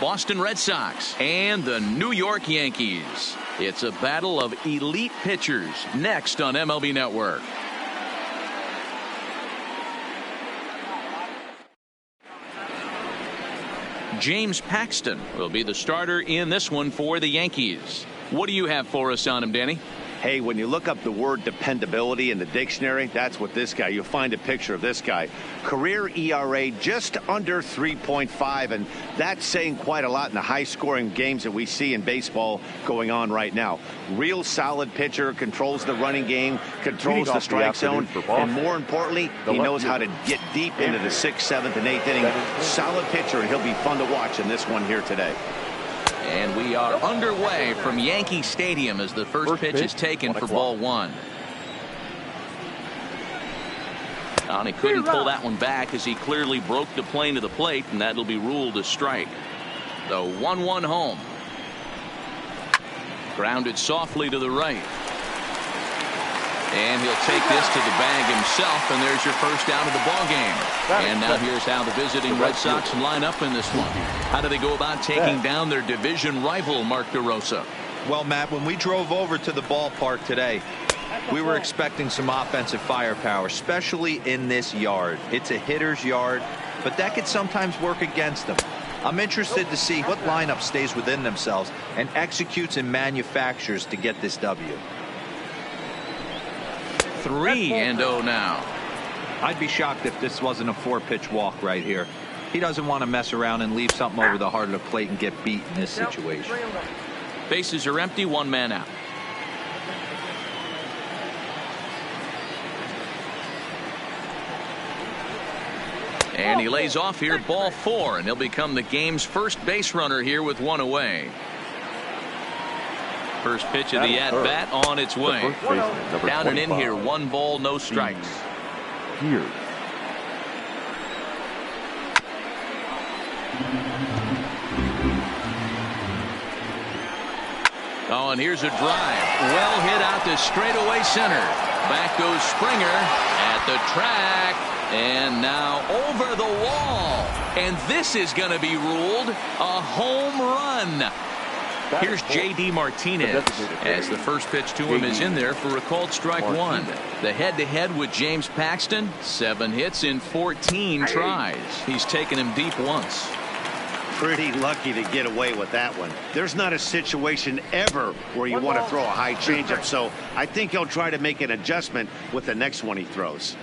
Boston Red Sox and the New York Yankees. It's a battle of elite pitchers next on MLB Network. James Paxton will be the starter in this one for the Yankees. What do you have for us on him, Danny? Hey, when you look up the word dependability in the dictionary, that's what this guy, you'll find a picture of this guy. Career ERA just under 3.5, and that's saying quite a lot in the high-scoring games that we see in baseball going on right now. Real solid pitcher, controls the running game, controls the strike zone, and more importantly, he knows how to get deep into the 6th, 7th, and 8th inning. Solid pitcher, and he'll be fun to watch in this one here today. And we are underway from Yankee Stadium as the first pitch is taken for ball one. And he couldn't pull that one back as he clearly broke the plane to the plate, and that'll be ruled a strike. The 1-1 home. Grounded softly to the right. And he'll take this to the bag himself, and there's your first out of the ball game. And now here's how the visiting Red Sox line up in this one. How do they go about taking down their division rival, Mark DeRosa? Well, Matt, when we drove over to the ballpark today, we were expecting some offensive firepower, especially in this yard. It's a hitter's yard, but that could sometimes work against them. I'm interested to see what lineup stays within themselves and executes and manufactures to get this W. 3-0 now. I'd be shocked if this wasn't a 4-pitch walk right here. He doesn't want to mess around and leave something over the heart of the plate and get beat in this situation. Bases are empty, one man out. And he lays off here, ball 4, and he'll become the game's first base runner here with one away. First pitch of the at-bat on its way. Down and in here, 1 ball, no strikes. Here. Oh, and here's a drive. Well hit out to straightaway center. Back goes Springer at the track. And now over the wall. And this is going to be ruled a home run. Here's J.D. Martinez as the first pitch to him is in there for a called strike 1. The head-to-head with James Paxton, 7 hits in 14 tries. He's taken him deep once. Pretty lucky to get away with that one. There's not a situation ever where you want to throw a high changeup, so I think he'll try to make an adjustment with the next one he throws.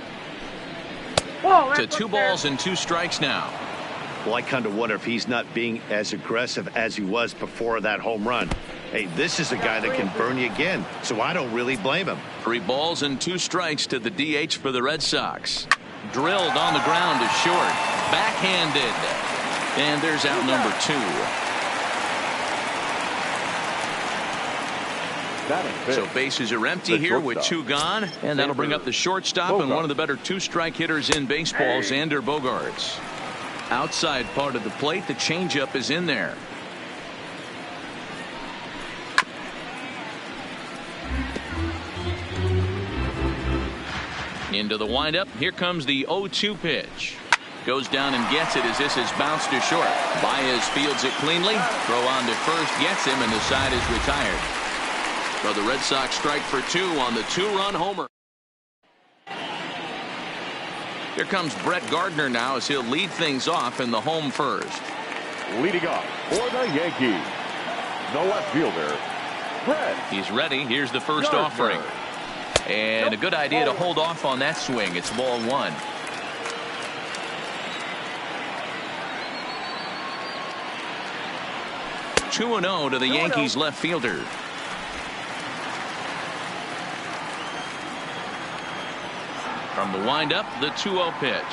To 2 balls and 2 strikes now. Well, I kind of wonder if he's not being as aggressive as he was before that home run. Hey, this is a guy that can burn you again, so I don't really blame him. 3 balls and 2 strikes to the DH for the Red Sox. Drilled on the ground to short. Backhanded. And there's out number 2. So bases are empty here with 2 gone, and that'll bring up the shortstop and one of the better 2-strike hitters in baseball, Xander Bogaerts. Outside part of the plate, the changeup is in there. Into the windup. Here comes the 0-2 pitch. Goes down and gets it as this is bounced to short. Baez fields it cleanly. Throw on to first, gets him, and the side is retired. So the Red Sox strike for 2 on the 2-run homer. Here comes Brett Gardner now as he'll lead things off in the home first. Leading off for the Yankees, the left fielder, Brett. He's ready. Here's the first Gardner. offering. And a good idea to hold off on that swing. It's ball 1. Two 2-0 to the Yankees left fielder. From the windup, the 2-0 pitch.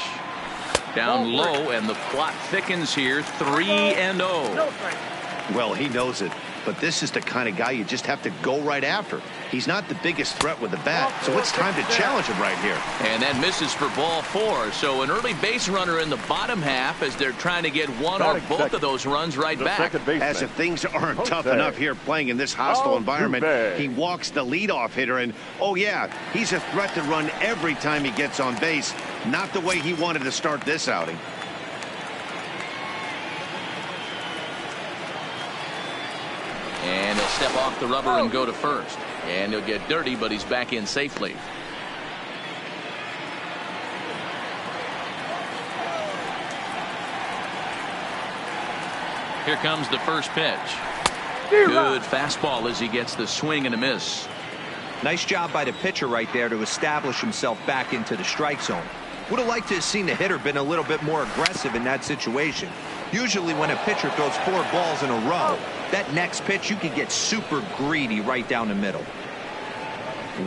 Down low, and the plot thickens here. 3-0. Well, he knows it, but this is the kind of guy you just have to go right after. He's not the biggest threat with the bat, so it's time to challenge him right here. And that misses for ball 4. So an early base runner in the bottom half as they're trying to get one or both of those runs right back. As if things aren't tough enough here playing in this hostile environment, he walks the leadoff hitter, and oh yeah, he's a threat to run every time he gets on base. Not the way he wanted to start this outing. step off the rubber and go to first. And he'll get dirty, but he's back in safely. Here comes the first pitch. Good fastball as he gets the swing and a miss. Nice job by the pitcher right there to establish himself back into the strike zone. Would have liked to have seen the hitter been a little bit more aggressive in that situation. Usually when a pitcher throws 4 balls in a row, that next pitch you could get super greedy right down the middle.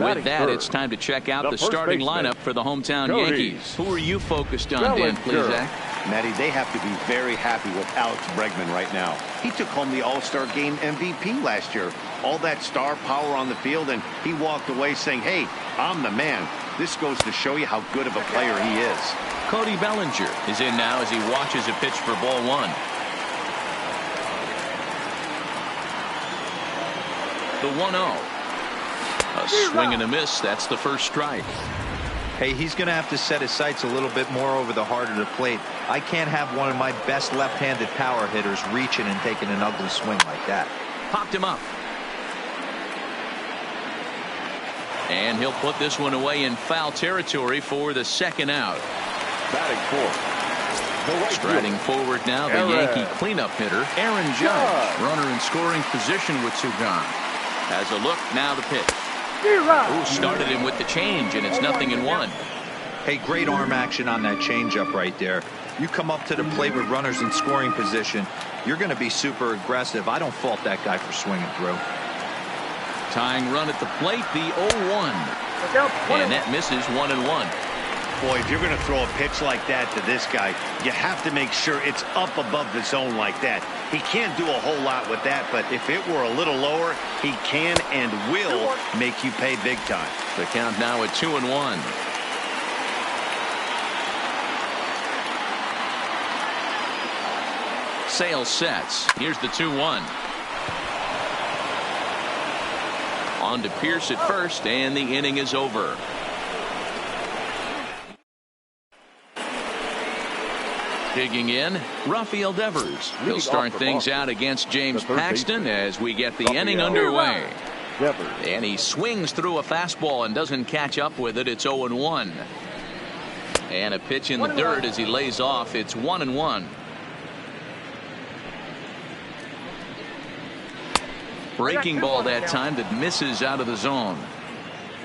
With that, it's time to check out the starting lineup for the hometown Yankees. Who are you focused on, Dan Plesac? Matty, they have to be very happy with Alex Bregman right now. He took home the All-Star Game MVP last year. All that star power on the field, and he walked away saying, hey, I'm the man. This goes to show you how good of a player he is. Cody Bellinger is in now as he watches a pitch for ball 1. The 1-0. A swing and a miss. That's the first strike. Hey, he's going to have to set his sights a little bit more over the heart of the plate. I can't have one of my best left-handed power hitters reaching and taking an ugly swing like that. Popped him up. And he'll put this one away in foul territory for the second out. Batting fourth. Striding forward now, the Yankee cleanup hitter, Aaron Judge. Runner in scoring position with 2 gone. Has a look, now the pitch. Ooh, started him with the change, and it's 0-1. Hey, great arm action on that changeup right there. You come up to the plate with runners in scoring position, you're going to be super aggressive. I don't fault that guy for swinging through. Tying run at the plate, the 0-1. And that misses 1-1. Boy, if you're going to throw a pitch like that to this guy, you have to make sure it's up above the zone like that. He can't do a whole lot with that, but if it were a little lower, he can and will make you pay big time. The count now at 2-1. Sale sets. Here's the 2-1. On to Pierce at first, and the inning is over. Digging in, Rafael Devers. He'll start things out against James Paxton as we get the inning underway. And he swings through a fastball and doesn't catch up with it. It's 0-1. And a pitch in the dirt as he lays off. It's 1-1. Breaking ball that time that misses out of the zone.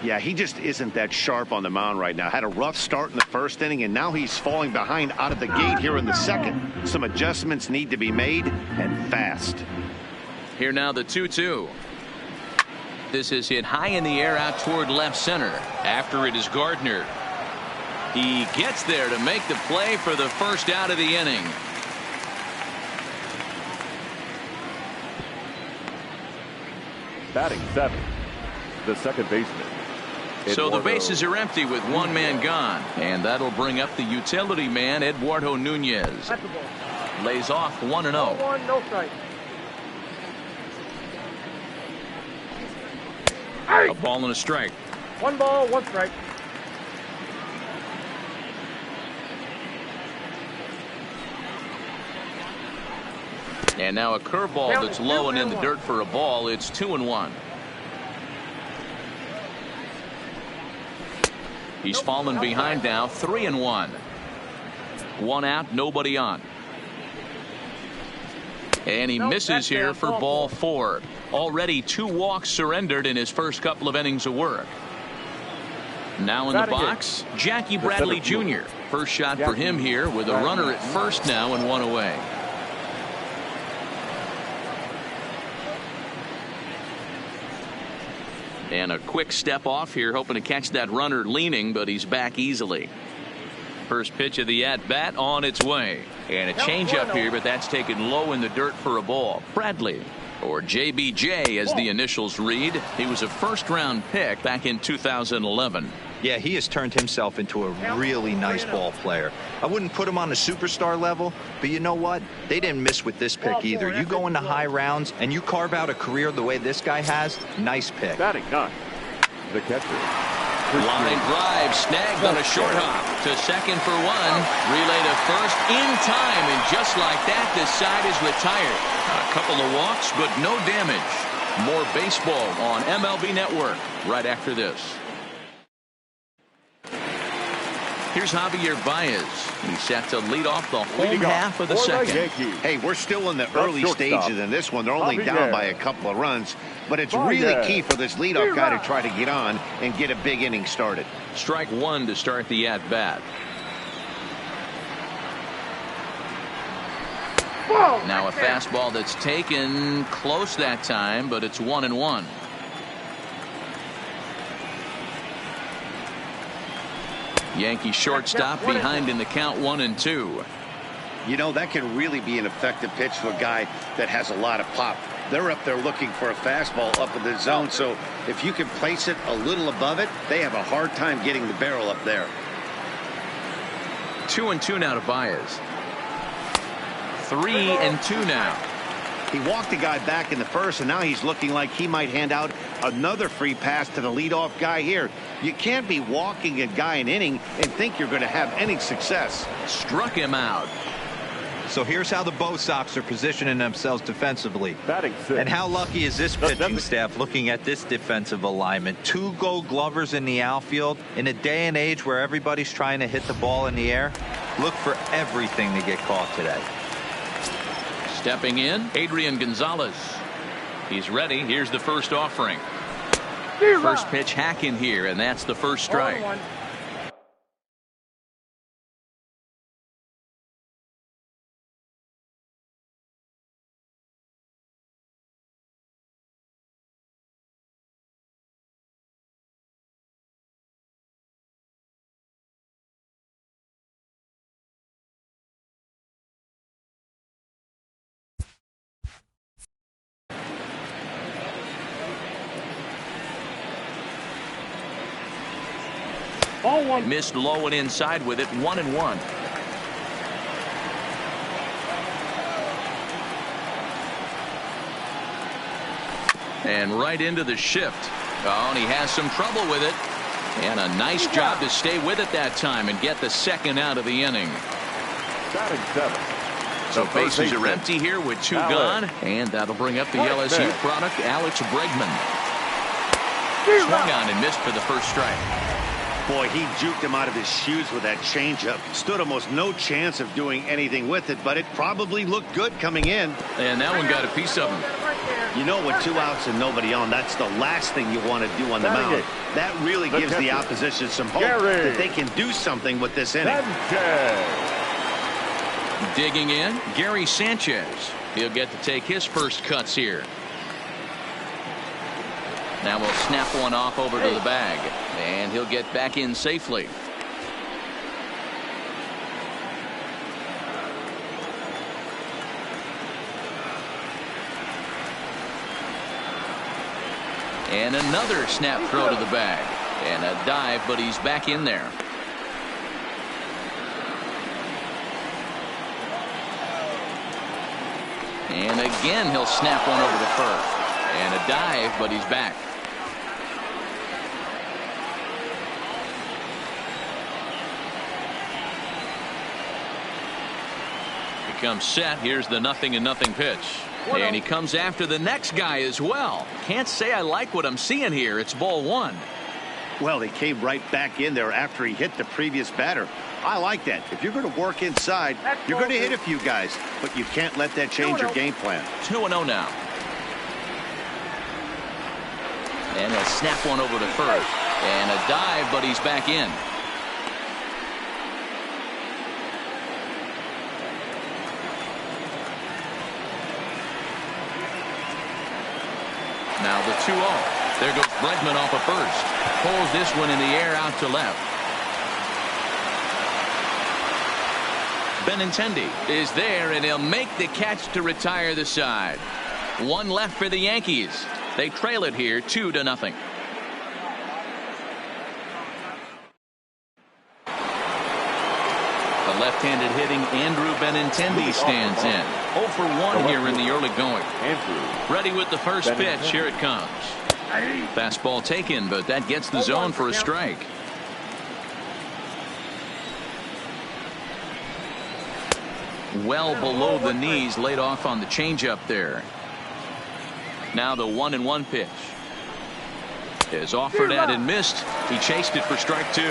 Yeah, he just isn't that sharp on the mound right now. Had a rough start in the first inning, and now he's falling behind out of the gate here in the second. Some adjustments need to be made, and fast. Here now the 2-2. This is hit high in the air out toward left center. After it is Gardner. He gets there to make the play for the first out of the inning. Batting 7, the second baseman. So the bases are empty with 1 man gone, and that'll bring up the utility man, Eduardo Nunez. Lays off 1-0. No strike. A ball and a strike. 1 ball, 1 strike. And now a curveball that's low and in the dirt for a ball. It's 2-1. He's fallen behind now, 3-1. 1 out, nobody on. And he misses here for ball 4. Already 2 walks surrendered in his first couple of innings of work. Now in the box, Jackie Bradley Jr. First shot for him here with a runner at first now and 1 away. And a quick step off here, hoping to catch that runner leaning, but he's back easily. First pitch of the at-bat on its way. And a changeup here, but that's taken low in the dirt for a ball. Bradley, or JBJ as the initials read. He was a first-round pick back in 2011. Yeah, he has turned himself into a really nice ball player. I wouldn't put him on the superstar level, but you know what? They didn't miss with this pick either. You go into high rounds and you carve out a career the way this guy has, nice pick. Batting 9, the catcher. Line drive snagged on a short hop to second for 1. Relay to first in time, and just like that, the side is retired. A couple of walks, but no damage. More baseball on MLB Network right after this. Here's Javier Baez. He's set to lead off the home half of the second. Hey, we're still in the early stages in this one. They're only down by a couple of runs, but it's really key for this leadoff guy to try to get on and get a big inning started. Strike one to start the at-bat. Now a fastball that's taken close that time, but it's 1-1. Yankee shortstop behind in the count 1-2. You know, that can really be an effective pitch to a guy that has a lot of pop. They're up there looking for a fastball up in the zone, so if you can place it a little above it, they have a hard time getting the barrel up there. 2-2 now to Baez. 3-2 now. He walked the guy back in the first, and now he's looking like he might hand out another free pass to the leadoff guy here. You can't be walking a guy an inning and think you're going to have any success. Struck him out. So here's how the Bo Sox are positioning themselves defensively. And how lucky is this pitching staff looking at this defensive alignment? 2 Gold Glovers in the outfield. In a day and age where everybody's trying to hit the ball in the air, look for everything to get caught today. Stepping in, Adrian Gonzalez. He's ready. Here's the first offering. First pitch hack in here, and that's the first strike. Missed low and inside with it. 1-1. And right into the shift. Oh, and he has some trouble with it. And a nice job to stay with it that time and get the second out of the inning. So bases are empty here with 2 gone. And that'll bring up the LSU product, Alex Bregman. Swung on and missed for the first strike. Boy, he juked him out of his shoes with that changeup. Stood almost no chance of doing anything with it, but it probably looked good coming in. And that one got a piece of him. You know, with 2 outs and nobody on, that's the last thing you want to do on the mound. That really gives the opposition some hope that they can do something with this inning. Digging in, Gary Sanchez. He'll get to take his first cuts here. Now we'll snap one off over to the bag, and he'll get back in safely. And another snap throw to the bag, and a dive, but he's back in there. And again he'll snap one over to first, and a dive, but he's back. Comes set. Here's the 0-0 pitch, and he comes after the next guy as well. Can't say I like what I'm seeing here. It's ball 1. Well, they came right back in there after he hit the previous batter. I like that. If you're going to work inside, you're going to hit a few guys, but you can't let that change your game plan. 2-0 now, and he'll snap one over to first, and a dive, but he's back in. Now the 2-0. There goes Bregman off of first. Pulls this one in the air out to left. Benintendi is there, and he'll make the catch to retire the side. 1 left for the Yankees. They trail it here 2-0. The left-handed hitting Andrew Benintendi stands in. 0 for 1 here in the early going. Ready with the first pitch. Here it comes. Fastball taken, but that gets the zone for a strike. Well below the knees, laid off on the changeup there. Now the 1-1 pitch is offered at and missed. He chased it for strike 2.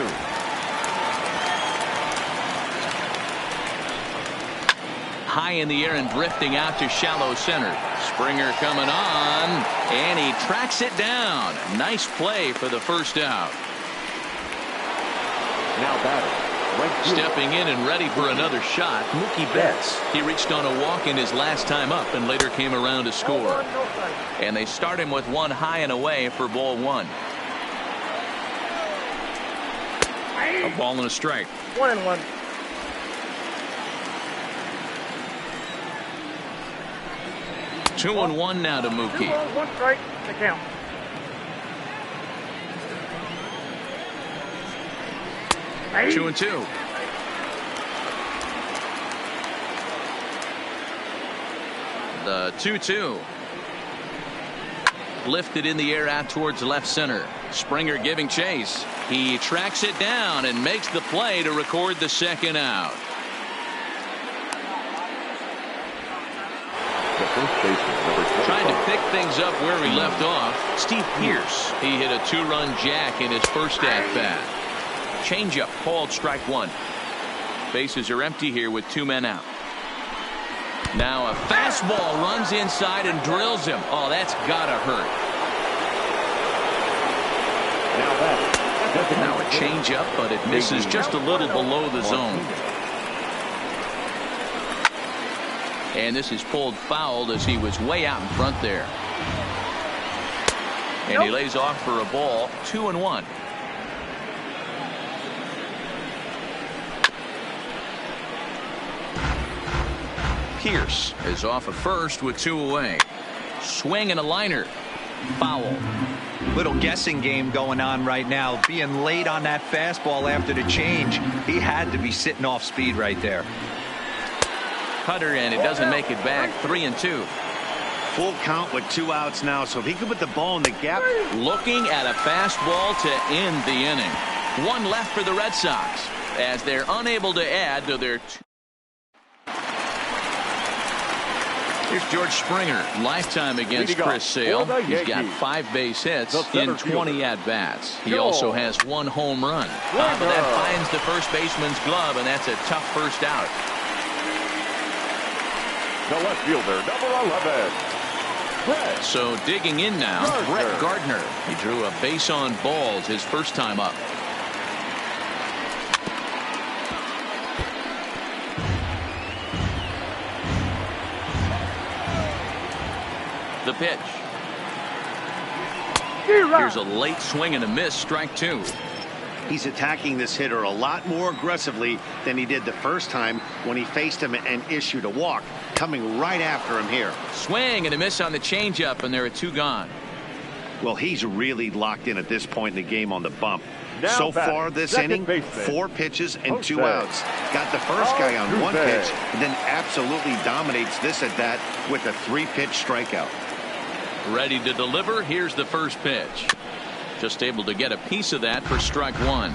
High in the air and drifting out to shallow center. Springer coming on, and he tracks it down. Nice play for the first out. Now batting, right fielder. Stepping in and ready for another shot, Mookie Betts. He reached on a walk in his last time up and later came around to score. And they start him with one high and away for ball 1. A ball and a strike. 1-1. 2-1 now to Mookie. 2 balls, 1 strike to count. Hey. 2-2. The 2-2. Lifted in the air out towards left center. Springer giving chase. He tracks it down and makes the play to record the second out. The first baseman, number 25. Trying to pick things up where he left off. Steve Pearce. He hit a 2-run jack in his first at bat. Changeup called strike 1. Bases are empty here with 2 men out. Now a fastball runs inside and drills him. Oh, that's gotta hurt. Now a changeup, but it misses just a little below the zone. And this is pulled foul as he was way out in front there. And he lays off for a ball. 2-1. Pearce is off at first with 2 away. Swing and a liner. Foul. Little guessing game going on right now. Being late on that fastball after the change. He had to be sitting off speed right there. Cutter, and it doesn't make it back. 3-2. Full count with 2 outs now, so if he could put the ball in the gap. Looking at a fastball to end the inning. 1 left for the Red Sox as they're unable to add to their. Here's George Springer, lifetime against Chris Sale. He's got 5 base hits in 20 at-bats. He also has 1 home run. But that finds the first baseman's glove, and that's a tough first out. The left fielder, number 11. So digging in now, Brett Gardner. He drew a base on balls his first time up. The pitch. Here's a late swing and a miss. Strike 2. He's attacking this hitter a lot more aggressively than he did the first time when he faced him and issued a walk. Coming right after him here. Swing and a miss on the changeup, and there are 2 gone. Well, he's really locked in at this point in the game on the bump. Now so far this inning, baseman, 4 pitches and 2 outs. Got the first guy on 1 pitch, and then absolutely dominates this at bat with a 3-pitch strikeout. Ready to deliver. Here's the first pitch. Just able to get a piece of that for strike 1.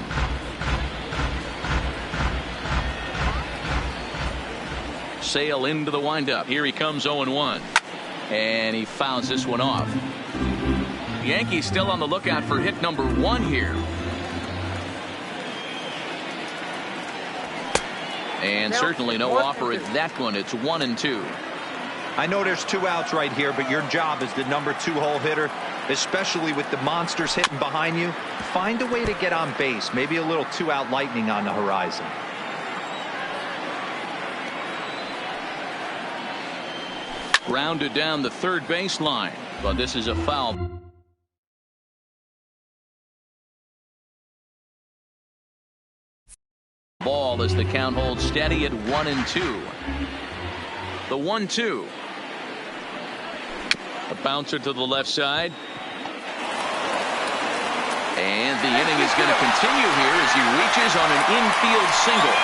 Sale into the windup. Here he comes 0-1. And he fouls this one off. Yankees still on the lookout for hit number 1 here. And certainly no offer at that one. It's 1-2. I know there's 2 outs right here, but your job as the number 2 hole hitter, especially with the monsters hitting behind you, find a way to get on base. Maybe a little 2-out lightning on the horizon. Grounded down the third baseline, but this is a foul. Ball as the count holds steady at 1-2. The 1-2. A bouncer to the left side. And the inning is going to continue here as he reaches on an infield single.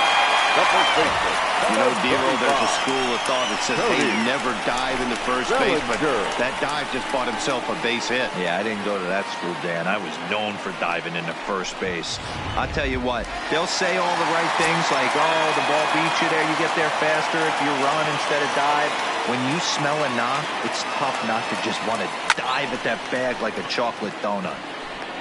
You know, Dero, there's a school of thought that says, hey, never dive in the first base, but that dive just bought himself a base hit. Yeah, I didn't go to that school, Dan. I was known for diving into first base. I'll tell you what, they'll say all the right things like, oh, the ball beats you there, you get there faster if you run instead of dive. When you smell a knock, it's tough not to just want to dive at that bag like a chocolate donut.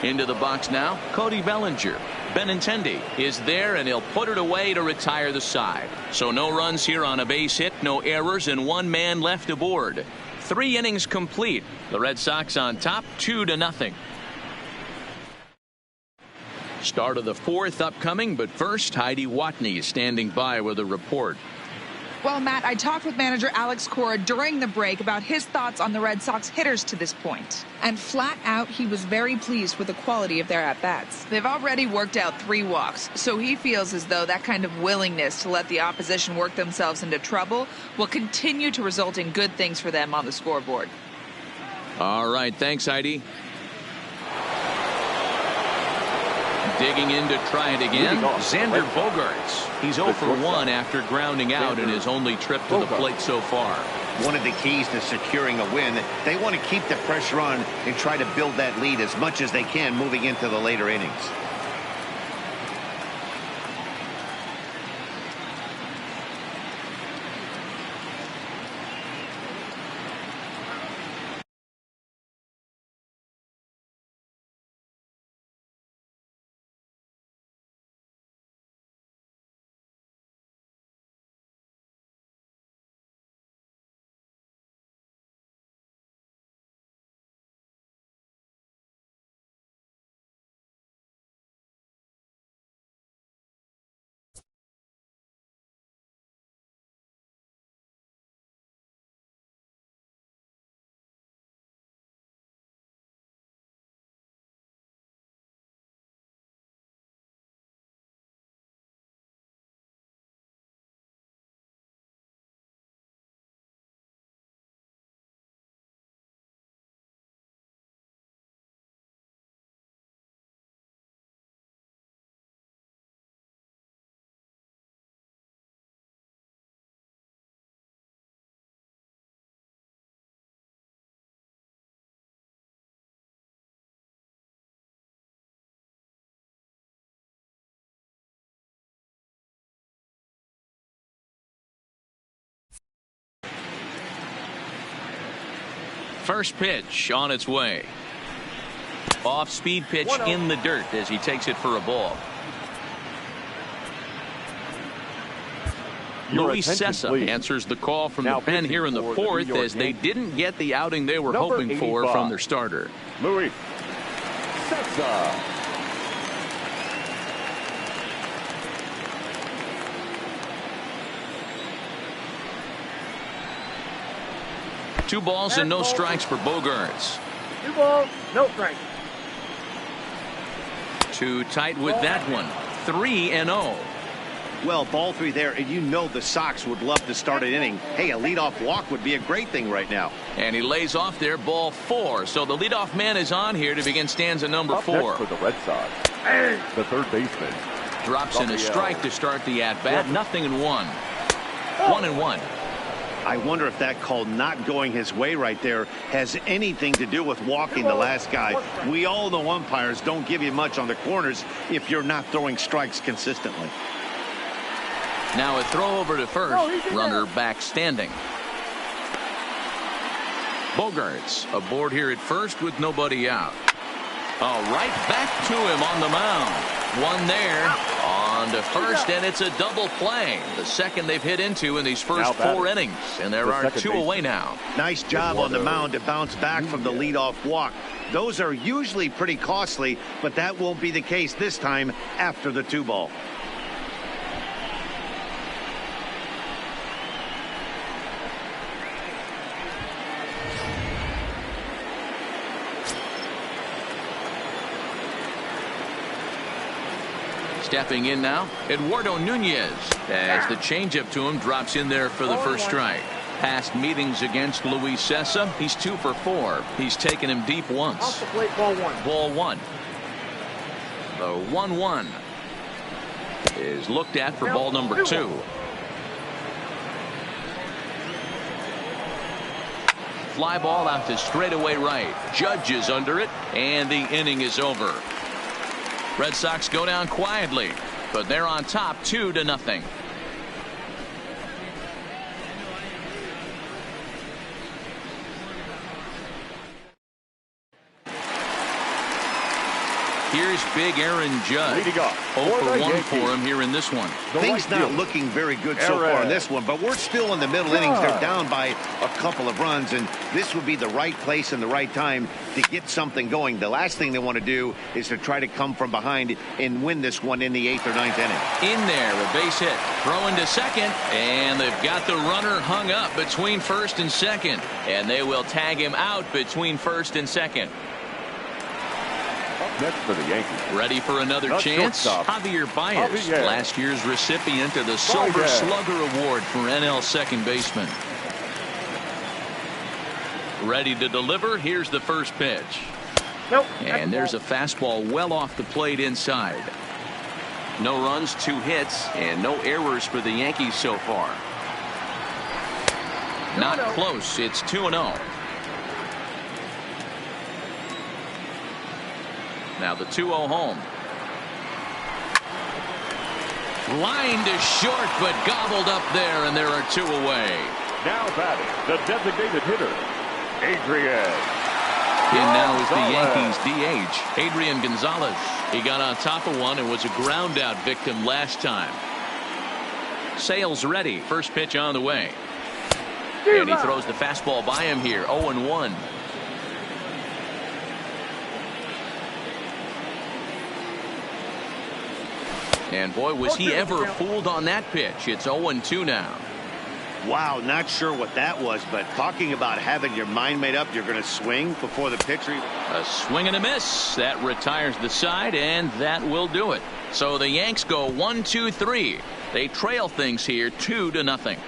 Into the box now, Cody Bellinger. Benintendi is there, and he'll put it away to retire the side. So no runs here on a base hit, no errors, and one man left aboard. 3 innings complete. The Red Sox on top, 2-0. Start of the 4th upcoming, but first, Heidi Watney is standing by with a report. Well, Matt, I talked with manager Alex Cora during the break about his thoughts on the Red Sox hitters to this point. And flat out, he was very pleased with the quality of their at-bats. They've already worked out 3 walks, so he feels as though that kind of willingness to let the opposition work themselves into trouble will continue to result in good things for them on the scoreboard. All right, thanks, Heidi. Digging in to try it again, Xander Bogaerts. He's 0 for 1 after grounding out in his only trip to the plate so far. One of the keys to securing a win, they want to keep the pressure on and try to build that lead as much as they can moving into the later innings. First pitch on its way. Off-speed pitch in the dirt as he takes it for a ball. Luis Cessa answers the call from the pen here in the 4th as they didn't get the outing they were hoping for from their starter. Luis Cessa. 2 balls and no strikes for Bogaerts. 2 balls, no strikes. Too tight with that one. 3-0. Well, ball 3 there, and you know the Sox would love to start an inning. Hey, a leadoff walk would be a great thing right now. And he lays off there, ball 4. So the leadoff man is on here to begin stanza number 4. Up next for the Red Sox, the third baseman. Drops in a strike to start the at-bat. 0-1. 1-1. I wonder if that call not going his way right there has anything to do with walking the last guy. We all know umpires don't give you much on the corners if you're not throwing strikes consistently. Now a throw over to first. Runner back standing. Bogaerts aboard here at first with nobody out. All right, back to him on the mound. One there on to first, and it's a double play. The second they've hit into in these first 4 innings, and there are 2 away now. Nice job on the mound to bounce back from the leadoff walk. Those are usually pretty costly, but that won't be the case this time after the 2 ball. Stepping in now, Eduardo Nunez, as the changeup to him drops in there for the first strike. Past meetings against Luis Cessa, he's 2 for 4. He's taken him deep once. Off the plate, ball 1. Ball 1. The 1-1 is looked at for ball number 2. Fly ball out to straightaway right. Judge is under it, and the inning is over. Red Sox go down quietly, but they're on top 2-0. Here's big Aaron Judge. Leading off 0 for for the 1 Yankees, for him here in this one. Things not looking very good so far in this one, but we're still in the middle innings. They're down by a couple of runs, and this would be the right place and the right time to get something going. The last thing they want to do is to try to come from behind and win this one in the 8th or 9th inning. In there, a base hit. Throwing to second, and they've got the runner hung up between first and second, and they will tag him out between first and second. Up next for the Yankees. Ready for another The chance? shortstop, Javier Baez, Javier. last year's recipient of the Silver Baez. Slugger Award for NL second baseman. Ready to deliver. Here's the first pitch. Nope. And there's a fastball well off the plate inside. No runs, 2 hits, and no errors for the Yankees so far. Not close. It's 2-0. Now the 2-0 home. Line to short, but gobbled up there, and there are 2 away. Now batting, the designated hitter, Adrian. In now is the Gonzalez. Yankees DH, Adrian Gonzalez. He got on top of one and was a ground out victim last time. Sales ready. First pitch on the way. And he throws the fastball by him here. 0-1. And boy, was he ever fooled on that pitch. It's 0-2 now. Wow, not sure what that was, but talking about having your mind made up, you're going to swing before the pitcher. A swing and a miss. That retires the side, and that will do it. So the Yanks go 1-2-3. They trail things here 2-0.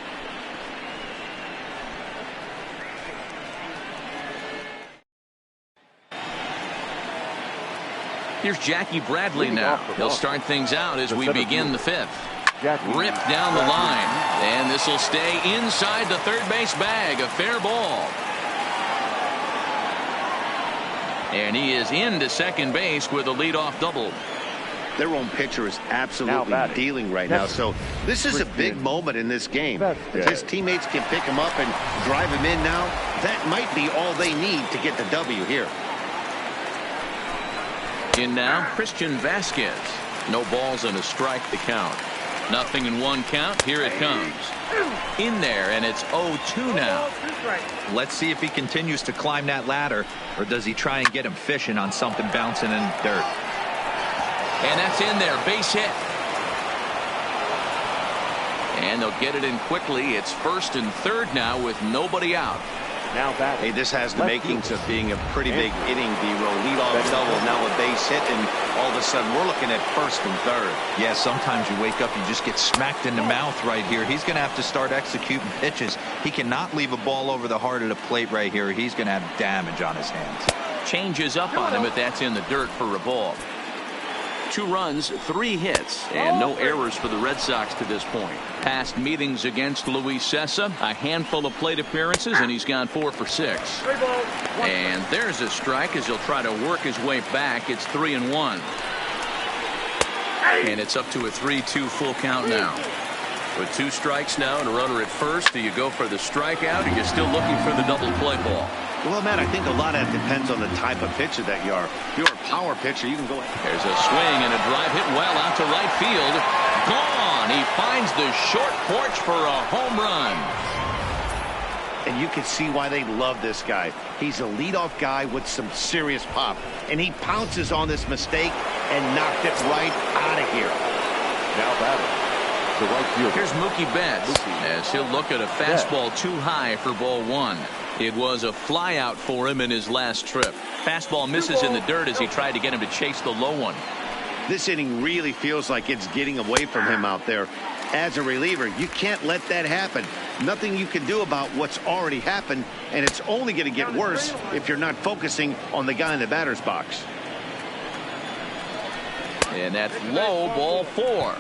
Here's Jackie Bradley now. He'll start things out as we begin the 5th. Ripped down the line, and this will stay inside the third base bag. A fair ball. And he is into second base with a leadoff double. Their own pitcher is absolutely dealing right now. So this is a big moment in this game. If his teammates can pick him up and drive him in now, that might be all they need to get the W here. In now, Christian Vasquez. No balls and a strike to count. Nothing in 1 count. Here it comes. In there, and it's 0-2 now. Let's see if he continues to climb that ladder, or does he try and get him fishing on something bouncing in the dirt. And that's in there. Base hit. And they'll get it in quickly. It's first and third now with nobody out. Now batting. Hey, this has the makings of being a pretty big inning, D-roll. Leadoff double, now a base hit, and all of a sudden we're looking at first and third. Yeah, sometimes you wake up, you just get smacked in the mouth right here. He's going to have to start executing pitches. He cannot leave a ball over the heart of the plate right here. He's going to have damage on his hands. Changes up on him, but that's in the dirt for a ball. 2 runs, 3 hits, and no errors for the Red Sox to this point. Past meetings against Luis Sessa, a handful of plate appearances, and he's gone 4 for 6. And there's a strike as he'll try to work his way back. It's 3-1. And it's up to a 3-2 full count now. With 2 strikes now and a runner at first, do you go for the strikeout, or are you still looking for the double play ball? Well, Matt, I think a lot of that depends on the type of pitcher that you are. If you're a power pitcher, you can go ahead. There's a swing and a drive hit well out to right field. Gone. He finds the short porch for a home run. And you can see why they love this guy. He's a leadoff guy with some serious pop. And he pounces on this mistake and knocked it right out of here. Now batting, the right fielder. Here's Mookie Betts as he'll look at a fastball too high for ball 1. It was a fly out for him in his last trip. Fastball misses in the dirt as he tried to get him to chase the low one. This inning really feels like it's getting away from him out there. As a reliever, you can't let that happen. Nothing you can do about what's already happened, and it's only going to get worse if you're not focusing on the guy in the batter's box. And that's low, ball 4.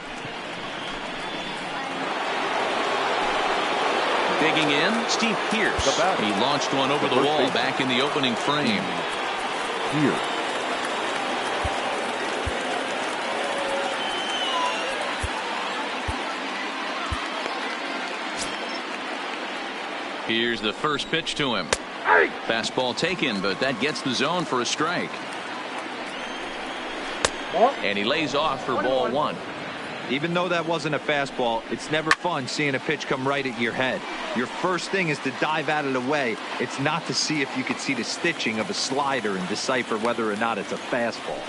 Digging in, Steve Pearce. He launched one over the wall back in the opening frame. Here. Here's the first pitch to him. Fastball taken, but that gets the zone for a strike. And he lays off for ball one. Even though that wasn't a fastball, it's never fun seeing a pitch come right at your head. Your first thing is to dive out of the way. It's not to see if you could see the stitching of a slider and decipher whether or not it's a fastball.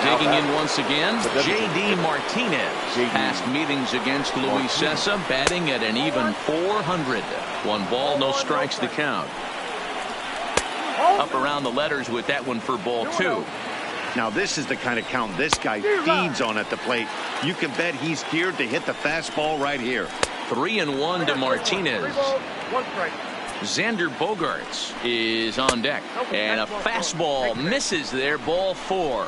Digging in once again, J.D. Martinez. Past meetings against Luis Cessa, batting at an even 400. 1 ball, no strikes to count. Up around the letters with that one for ball 2. Now this is the kind of count this guy feeds on at the plate. You can bet he's geared to hit the fastball right here. 3-1 to Martinez. Xander Bogaerts is on deck. And a fastball misses there, ball 4.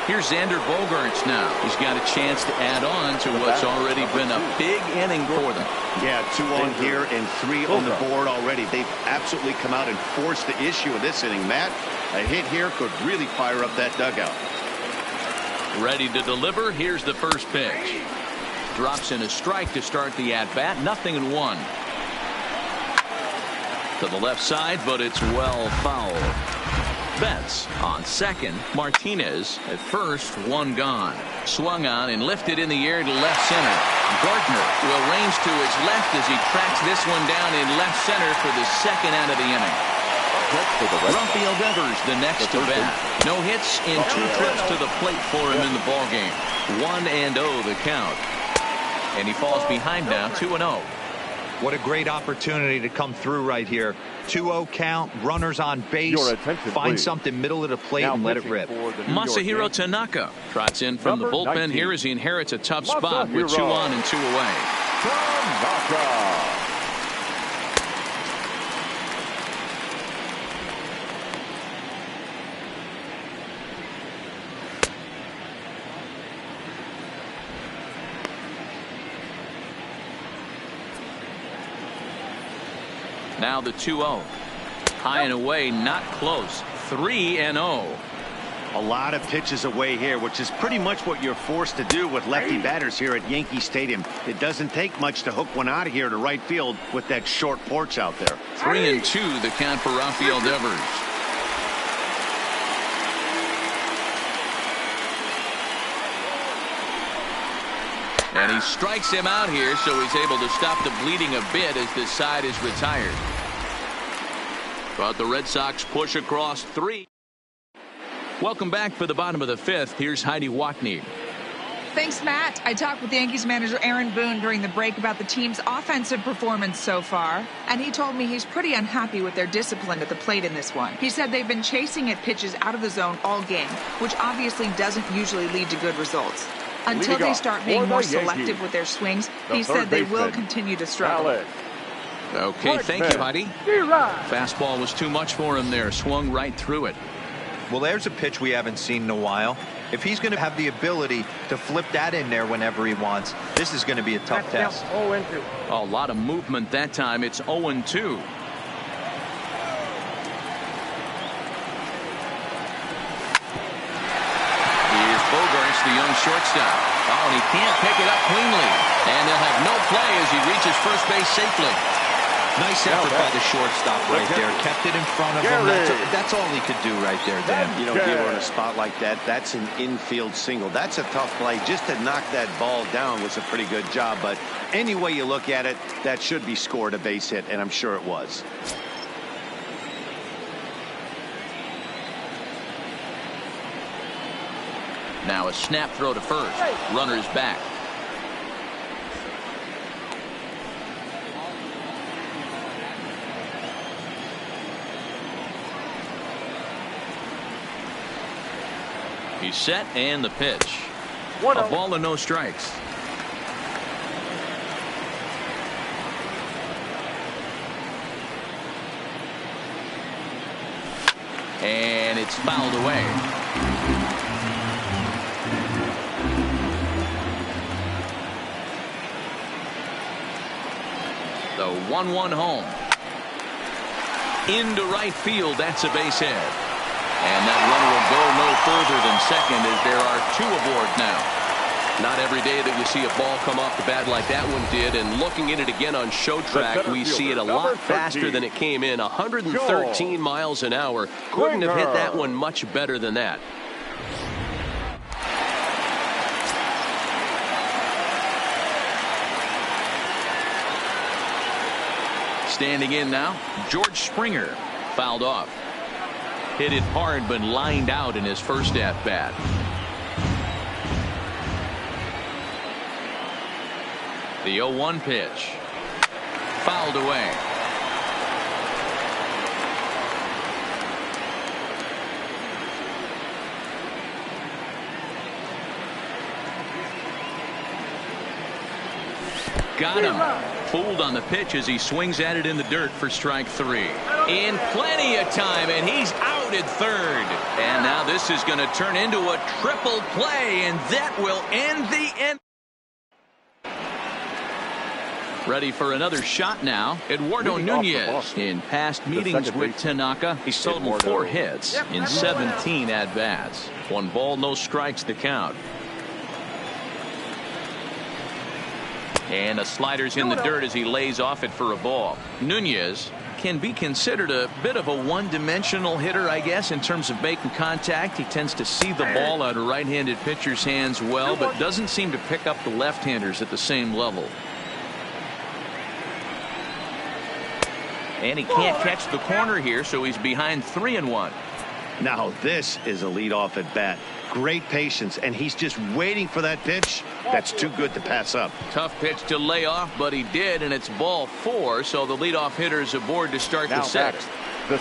Here's Xander Bogaerts now. He's got a chance to add on to what's already been a big inning for them. Yeah, 2 on here and 3 on the board already. They've absolutely come out and forced the issue of this inning. Matt, a hit here could really fire up that dugout. Ready to deliver. Here's the first pitch. Drops in a strike to start the at-bat. 0-1. To the left side, but it's well fouled. Betts on second. Martinez at first. 1 gone. Swung on and lifted in the air to left center. Gardner will range to his left as he tracks this one down in left center for the second out of the inning. Rafael Devers the next to bat. No hits in 2 trips to the plate for him in the ballgame. 1-0 the count. And he falls behind now, 2-0. What a great opportunity to come through right here. 2-0 count, runners on base. Find something middle of the plate and let it rip. Masahiro Tanaka trots in from the bullpen here as he inherits a tough spot with 2 on and 2 away. Now the 2-0. High and away, not close. 3-0. A lot of pitches away here, which is pretty much what you're forced to do with lefty batters here at Yankee Stadium. It doesn't take much to hook one out of here to right field with that short porch out there. 3-2 the count for Rafael Devers. And he strikes him out here, so he's able to stop the bleeding a bit as this side is retired. But the Red Sox push across 3. Welcome back for the bottom of the 5th. Here's Heidi Watney. Thanks, Matt. I talked with Yankees manager Aaron Boone during the break about the team's offensive performance so far, and he told me he's pretty unhappy with their discipline at the plate in this one. He said they've been chasing at pitches out of the zone all game, which obviously doesn't usually lead to good results. Until they start being more selective with their swings, he said they will continue to struggle. Okay, thank you, Heidi. Fastball was too much for him there. Swung right through it. Well, there's a pitch we haven't seen in a while. If he's going to have the ability to flip that in there whenever he wants, this is going to be a tough test. A lot of movement that time. It's 0-2. Here's Bogaerts, the young shortstop. Oh, and he can't pick it up cleanly. And they'll have no play as he reaches first base safely. Nice effort by the shortstop right there. Kept it in front of him. That's all he could do right there, Dan. You know, Gary, in a spot like that, that's an infield single. That's a tough play. Just to knock that ball down was a pretty good job. But any way you look at it, that should be scored a base hit, and I'm sure it was. Now a snap throw to first. Runner's back. He's set and the pitch. A ball and no strikes. And it's fouled away. The 1-1 home. Into right field. That's a base hit. And that runner will go no further than second as there are 2 aboard now. Not every day that you see a ball come off the bat like that one did, and looking at it again on show track, we see it a lot faster than it came in. 113 miles an hour. Couldn't have hit that one much better than that. Standing in now, George Springer fouled off. Hit it hard but lined out in his first at-bat. The 0-1 pitch. Fouled away. Got him. Fooled on the pitch as he swings at it in the dirt for strike 3. In plenty of time, and he's out at third. And now this is going to turn into a triple play, and that will end the end. Ready for another shot now. Eduardo Nunez. In past meetings with Tanaka, he's totaled 4 hits in 17 at-bats. 1 ball, no strikes to count. And a slider's in the dirt as he lays off it for a ball. Nunez can be considered a bit of a one-dimensional hitter, I guess, in terms of making contact. He tends to see the ball out of right-handed pitchers' hands well, but doesn't seem to pick up the left-handers at the same level. And he can't catch the corner here, so he's behind 3-1. Now this is a leadoff at bat. Great patience, and he's just waiting for that pitch. That's too good to pass up. Tough pitch to lay off, but he did, and it's ball 4, so the leadoff hitter is aboard to start the 6th.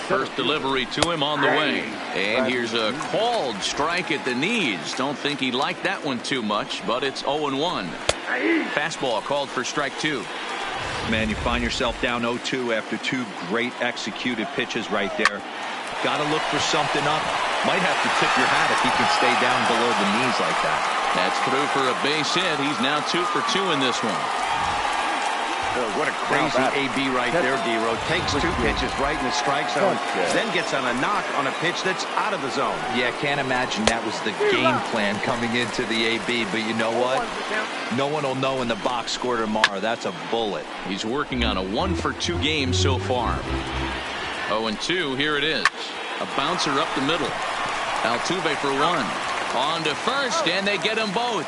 First delivery to him on the way. And here's a called strike at the knees. Don't think he liked that one too much, but it's 0-1. Fastball called for strike 2. Man, you find yourself down 0-2 after 2 great executed pitches right there. Got to look for something up. Might have to tip your hat if he can stay down below the knees like that. That's through for a base hit. He's now 2 for 2 in this one. What a crazy AB right there, D-Row. Takes 2 pitches right in the strike zone, then gets on a knock on a pitch that's out of the zone. Yeah, can't imagine that was the game plan coming into the AB, but you know what? No one will know in the box score tomorrow. That's a bullet. He's working on a 1 for 2 game so far. 0-2, here it is. A bouncer up the middle. Altuve for 1. On to first, and they get them both.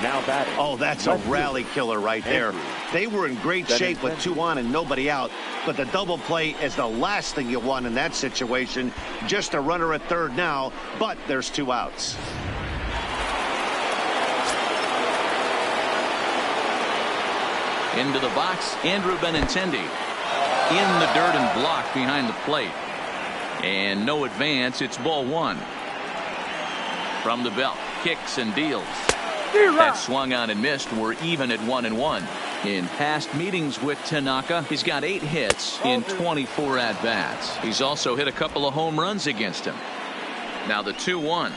Now batting. Oh, that's a rally killer right there. They were in great shape with 2 on and nobody out, but the double play is the last thing you want in that situation. Just a runner at third now, but there's 2 outs. Into the box, Andrew Benintendi. In the dirt and blocked behind the plate. And no advance, it's ball 1. From the belt, kicks and deals. That swung on and missed. We're even at 1-1. In past meetings with Tanaka, he's got 8 hits in 24 at-bats. He's also hit a couple of home runs against him. Now the 2-1.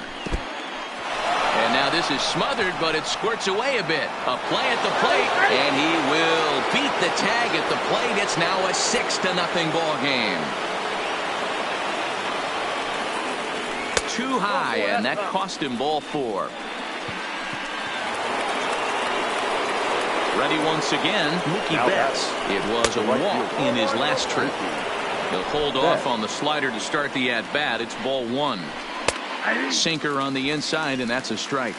And now this is smothered, but it squirts away a bit. A play at the plate, and he will beat the tag at the plate. It's now a 6-0 ball game. Too high, and that cost him ball 4. Ready once again, Mookie Betts. It was a walk in his last trip. He'll hold off on the slider to start the at-bat. It's ball 1. Sinker on the inside, and that's a strike.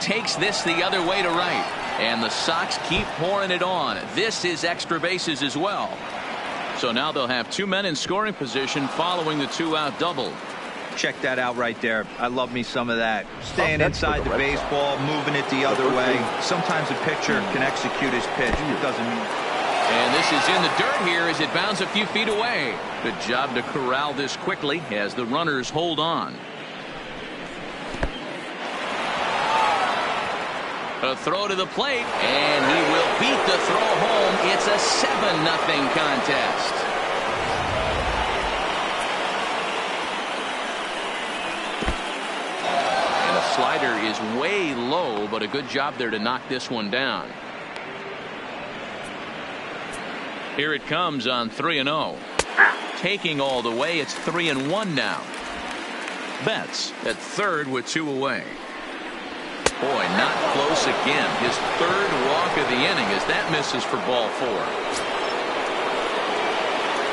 Takes this the other way to right, and the Sox keep pouring it on. This is extra bases as well. So now they'll have 2 men in scoring position following the 2-out double. Check that out right there. I love me some of that. Staying inside the baseball, moving it the other way. Sometimes a pitcher can execute his pitch. It doesn't mean. And this is in the dirt here as it bounds a few feet away. Good job to corral this quickly as the runners hold on. A throw to the plate, and he will beat the throw home. It's a 7-0 contest. And a slider is way low, but a good job there to knock this one down. Here it comes on 3-0. taking all the way. It's 3-1 now. Betts at third with 2 away. Boy, not close again. His third walk of the inning as that misses for ball 4.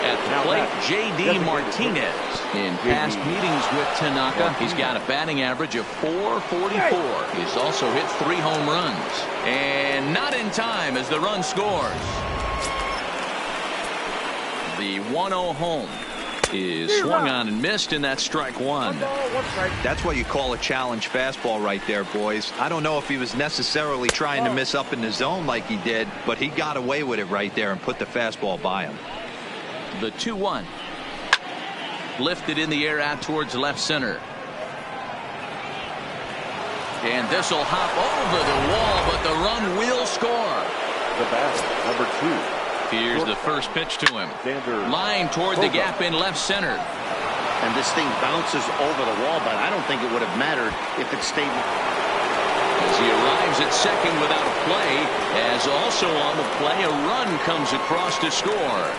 At the plate, J.D. Martinez. In past meetings with Tanaka, he's got a batting average of .444. He's also hit 3 home runs. And not in time as the run scores. The 1-0 home is swung on and missed, and that's strike 1. That's what you call a challenge fastball right there, boys. I don't know if he was necessarily trying to miss up in the zone like he did, but he got away with it right there and put the fastball by him. The 2-1. Lifted in the air out towards left center. And this will hop over the wall, but the run will score. The bat, number 2. Here's the first pitch to him. Line toward the gap in left center. And this thing bounces over the wall, but I don't think it would have mattered if it stayed. As he arrives at second without a play, as also on the play, a run comes across to score.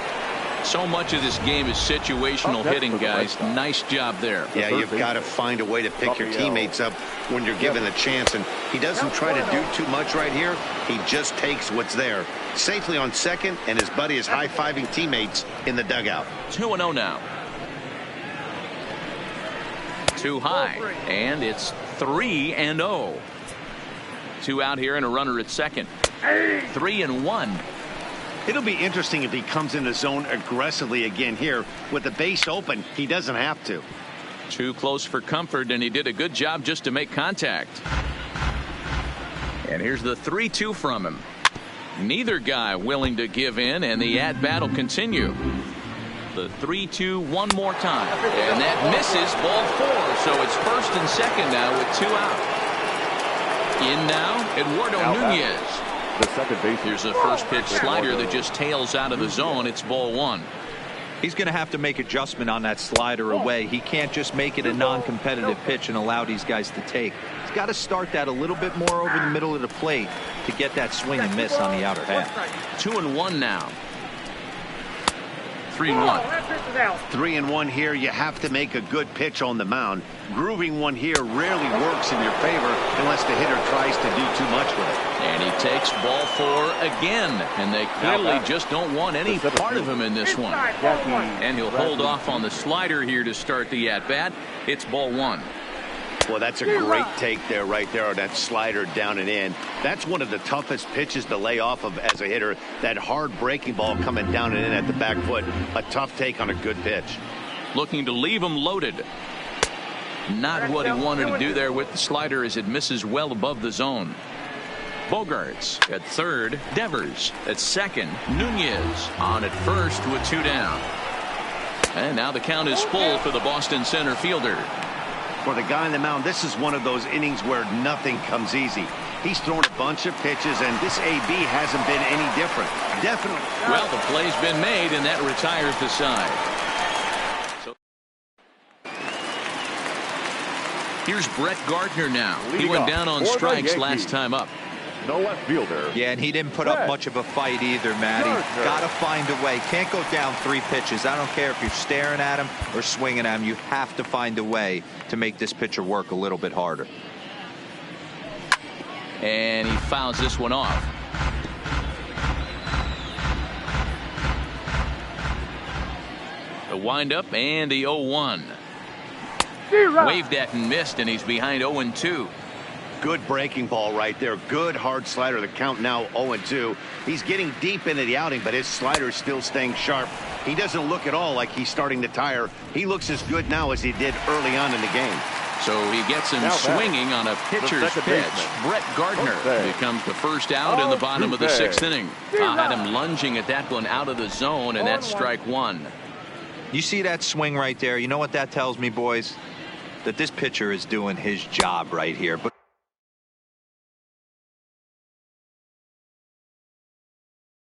So much of this game is situational hitting, guys. Nice job there. Yeah, you've got to find a way to pick your teammates up when you're given the chance. And he doesn't try to do too much right here. He just takes what's there. Safely on second, and his buddy is high-fiving teammates in the dugout. 2-0 now. Too high, and it's 3-0. 2 out here and a runner at second. 3-1. It'll be interesting if he comes in the zone aggressively again here. With the base open, he doesn't have to. Too close for comfort, and he did a good job just to make contact. And here's the 3-2 from him. Neither guy willing to give in, and the at-bat will continue. The 3-2 one more time. And that misses, ball 4. So it's first and second now with 2 out. In now, Eduardo Nunez. The second base. Here's a first pitch slider that just tails out of the zone. It's ball 1. He's going to have to make adjustment on that slider away. He can't just make it a non-competitive pitch and allow these guys to take. He's got to start that a little bit more over the middle of the plate to get that swing and miss on the outer half. 2-1 now. 3-1. 3-1 here. You have to make a good pitch on the mound. Grooving one here rarely works in your favor unless the hitter tries to do too much with it. And he takes ball 4 again. And they clearly just don't want any part of him in this one. And he'll hold off on the slider here to start the at-bat. It's ball 1. Well, that's a great take there, right there, on that slider down and in. That's one of the toughest pitches to lay off of as a hitter. That hard breaking ball coming down and in at the back foot. A tough take on a good pitch. Looking to leave him loaded. Not what he wanted to do there with the slider as it misses well above the zone. Bogarts at third. Devers at second. Nunez on at first with 2 down. And now the count is full for the Boston center fielder. For the guy on the mound, this is one of those innings where nothing comes easy. He's thrown a bunch of pitches, and this AB hasn't been any different. Definitely. Well, the play's been made, and that retires the side. So here's Brett Gardner now. He went down on strikes last time up. The left fielder. Yeah, and he didn't put up much of a fight either, Matty. Got to find a way. Can't go down 3 pitches. I don't care if you're staring at him or swinging at him. You have to find a way to make this pitcher work a little bit harder. And he fouls this one off. The windup and the 0-1. Waved at and missed, and he's behind 0-2. Good breaking ball right there. Good hard slider. The count now 0-2. He's getting deep into the outing, but his slider is still staying sharp. He doesn't look at all like he's starting to tire. He looks as good now as he did early on in the game. So he gets him swinging on a pitcher's pitch. Brett Gardner becomes the first out in the bottom of the 6th inning. Had him lunging at that one out of the zone, and that's strike 1. You see that swing right there? You know what that tells me, boys? That this pitcher is doing his job right here. But